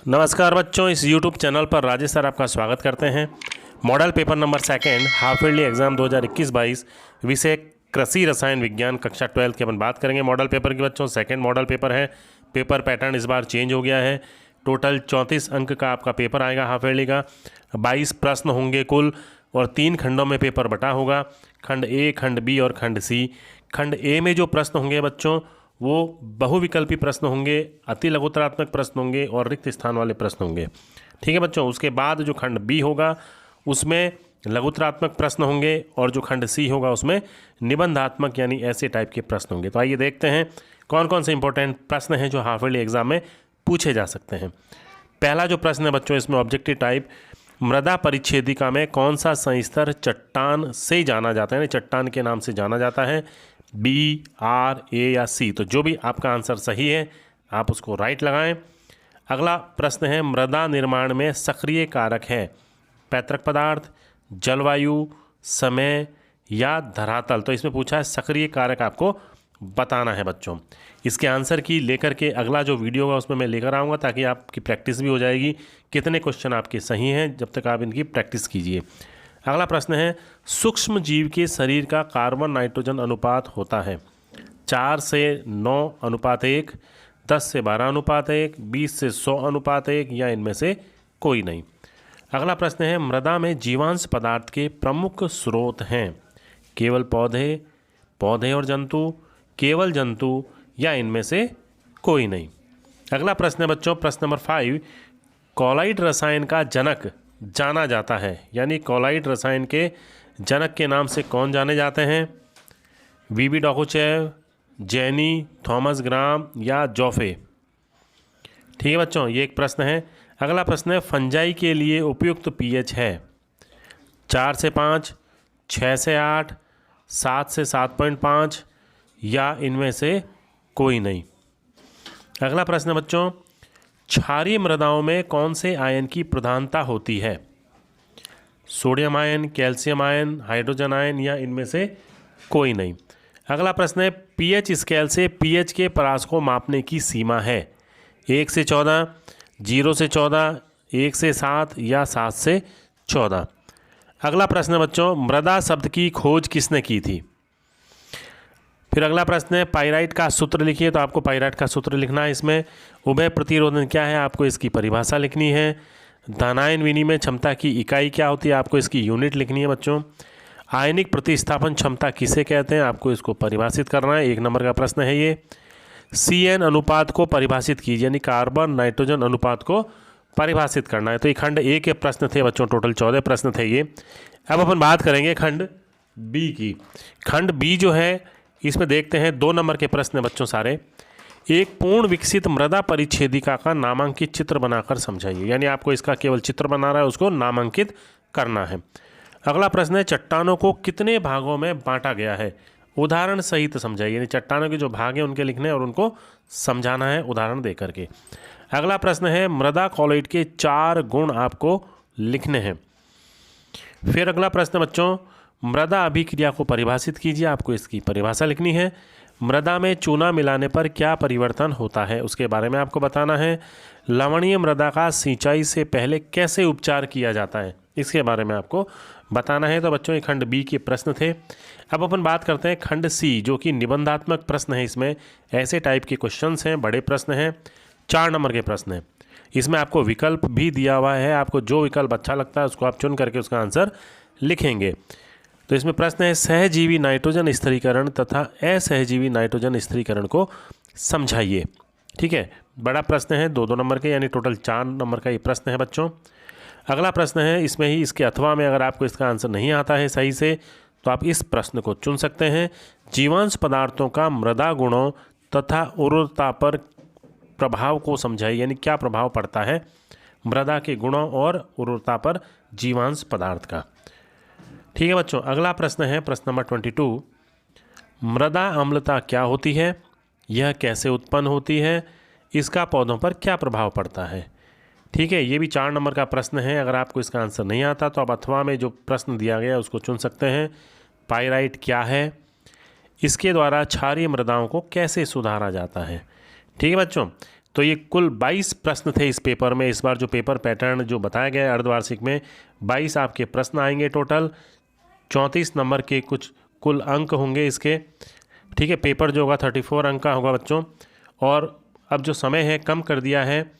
नमस्कार बच्चों, इस YouTube चैनल पर राजेश सर आपका स्वागत करते हैं। Model paper number second half yearly exam 2021-22 विषय कृषि रसायन विज्ञान कक्षा 12 की अपन बात करेंगे। मॉडल पेपर के बच्चों सेकंड मॉडल पेपर है। पेपर पैटर्न इस बार चेंज हो गया है। टोटल 34 अंक का आपका पेपर आएगा हाफ ईयरली का। 22 प्रश्न होंगे कुल और 3 खंडों में पेपर बटा होगा, खंड ए, खंड बी और खंड सी। खंड ए में जो प्रश्न होंगे बच्चों वो बहुविकल्पी प्रश्न होंगे, अति लघुतरात्मक प्रश्न होंगे और रिक्त स्थान वाले प्रश्न होंगे। ठीक है बच्चों। उसके बाद जो खंड बी होगा उसमें लघुतरात्मक प्रश्न होंगे और जो खंड सी होगा उसमें निबंधात्मक यानी ऐसे टाइप के प्रश्न होंगे। तो आइए देखते हैं कौन कौन से इंपॉर्टेंट प्रश्न हैं जो हाफ ईयरली एग्जाम में पूछे जा सकते हैं। पहला जो प्रश्न है बच्चों इसमें ऑब्जेक्टिव टाइप, मृदा परिच्छेदिका में कौन सा संस्तर चट्टान से जाना जाता है, यानी चट्टान के नाम से जाना जाता है, बी, आर, ए या सी। तो जो भी आपका आंसर सही है आप उसको राइट लगाएं। अगला प्रश्न है मृदा निर्माण में सक्रिय कारक है पैतृक पदार्थ, जलवायु, समय या धरातल। तो इसमें पूछा है सक्रिय कारक आपको बताना है बच्चों। इसके आंसर की लेकर के अगला जो वीडियो होगा उसमें मैं लेकर आऊँगा ताकि आपकी प्रैक्टिस भी हो जाएगी, कितने क्वेश्चन आपके सही हैं जब तक आप इनकी प्रैक्टिस कीजिए। अगला प्रश्न है सूक्ष्म जीव के शरीर का कार्बन नाइट्रोजन अनुपात होता है 4 से 9 अनुपात 1, 10 से 12 अनुपात 1, 20 से 100 अनुपात 1 या इनमें से कोई नहीं। अगला प्रश्न है मृदा में जीवांश पदार्थ के प्रमुख स्रोत हैं केवल पौधे और जंतु, केवल जंतु या इनमें से कोई नहीं। अगला प्रश्न है बच्चों प्रश्न नंबर 5, कॉलाइड रसायन का जनक जाना जाता है, यानी कॉलाइड रसायन के जनक के नाम से कौन जाने जाते हैं, वीबी डॉकोचेव, जेनी, थॉमस ग्राम या जोफे। ठीक है बच्चों, ये एक प्रश्न है। अगला प्रश्न है फंजाई के लिए उपयुक्त पीएच है 4 से 5, 6 से 8, 7 से 7.5 या इनमें से कोई नहीं। अगला प्रश्न है बच्चों क्षारीय मृदाओं में कौन से आयन की प्रधानता होती है, sodium ion, calcium ion, hydrogen ion या इनमें से कोई नहीं। अगला प्रश्न है पीएच स्केल से पीएच के परास को मापने की सीमा है 1 से 14, 0 से 14, 1 से 7 या 7 से 14। अगला प्रश्न है बच्चों मृदा शब्द की खोज किसने की थी। फिर अगला प्रश्न है पाइराइट का सूत्र लिखिए। तो आपको पाइराइट का सूत्र लिखना है। इसमें उभय प्रतिरोधन क्या है आपको इसकी परिभाषा लिखनी है। धानायन विनिमय क्षमता की इकाई क्या होती है आपको इसकी यूनिट लिखनी है बच्चों। आयनिक प्रतिस्थापन क्षमता किसे कहते हैं आपको इसको परिभाषित करना है। 1 नंबर का प्रश्न है ये। CN अनुपात को परिभाषित कीजिए, यानी कार्बन नाइट्रोजन अनुपात को परिभाषित करना है। तो ये खंड ए के प्रश्न थे बच्चों, टोटल 14 प्रश्न थे ये। अब अपन बात करेंगे खंड बी की। खंड बी जो है इसमें देखते हैं 2 नंबर के प्रश्न हैं बच्चों सारे। एक पूर्ण विकसित मृदा परिच्छेदिका का नामांकित चित्र बनाकर समझाइए, यानी आपको इसका केवल चित्र बना रहा है उसको नामांकित करना है। अगला प्रश्न है चट्टानों को कितने भागों में बांटा गया है, उदाहरण सहित समझाइए, यानी चट्टानों के जो भाग हैं उनके लिखने और उनको समझाना है उदाहरण दे करके। अगला प्रश्न है मृदा कॉलाइड के 4 गुण आपको लिखने हैं। फिर अगला प्रश्न बच्चों मृदा अभिक्रिया को परिभाषित कीजिए, आपको इसकी परिभाषा लिखनी है। मृदा में चूना मिलाने पर क्या परिवर्तन होता है उसके बारे में आपको बताना है। लवणीय मृदा का सिंचाई से पहले कैसे उपचार किया जाता है इसके बारे में आपको बताना है। तो बच्चों ये खंड बी के प्रश्न थे। अब अपन बात करते हैं खंड सी जो कि निबंधात्मक प्रश्न है। इसमें ऐसे टाइप के क्वेश्चंस हैं, बड़े प्रश्न हैं, 4 नंबर के प्रश्न हैं। इसमें आपको विकल्प भी दिया हुआ है, आपको जो विकल्प अच्छा लगता है उसको आप चुन करके उसका आंसर लिखेंगे। तो इसमें प्रश्न है सहजीवी नाइट्रोजन स्थिरीकरण तथा असहजीवी नाइट्रोजन स्थिरीकरण को समझाइए। ठीक है, बड़ा प्रश्न है, 2-2 नंबर के, यानी टोटल 4 नंबर का ये प्रश्न है बच्चों। अगला प्रश्न है इसमें ही इसके अथवा में अगर आपको इसका आंसर नहीं आता है सही से तो आप इस प्रश्न को चुन सकते हैं। जीवांश पदार्थों का मृदा गुणों तथा उर्वरता पर प्रभाव को समझाइए, यानी क्या प्रभाव पड़ता है मृदा के गुणों और उर्वरता पर जीवांश पदार्थ का। ठीक है बच्चों, अगला प्रश्न है प्रश्न नंबर 22, मृदा अम्लता क्या होती है, यह कैसे उत्पन्न होती है, इसका पौधों पर क्या प्रभाव पड़ता है। ठीक है, ये भी 4 नंबर का प्रश्न है। अगर आपको इसका आंसर नहीं आता तो आप अथवा में जो प्रश्न दिया गया है उसको चुन सकते हैं। पाइराइट क्या है, इसके द्वारा क्षारीय मृदाओं को कैसे सुधारा जाता है। ठीक है बच्चों, तो ये कुल 22 प्रश्न थे इस पेपर में। इस बार जो पेपर पैटर्न जो बताया गया है अर्धवार्षिक में, 22 आपके प्रश्न आएंगे टोटल, 34 नंबर के कुछ कुल अंक होंगे इसके। ठीक है, पेपर जो होगा 34 अंक का होगा बच्चों। और अब जो समय है कम कर दिया है,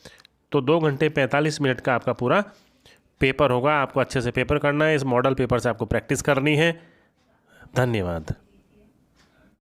तो 2 घंटे 45 मिनट का आपका पूरा पेपर होगा। आपको अच्छे से पेपर करना है, इस मॉडल पेपर से आपको प्रैक्टिस करनी है। धन्यवाद।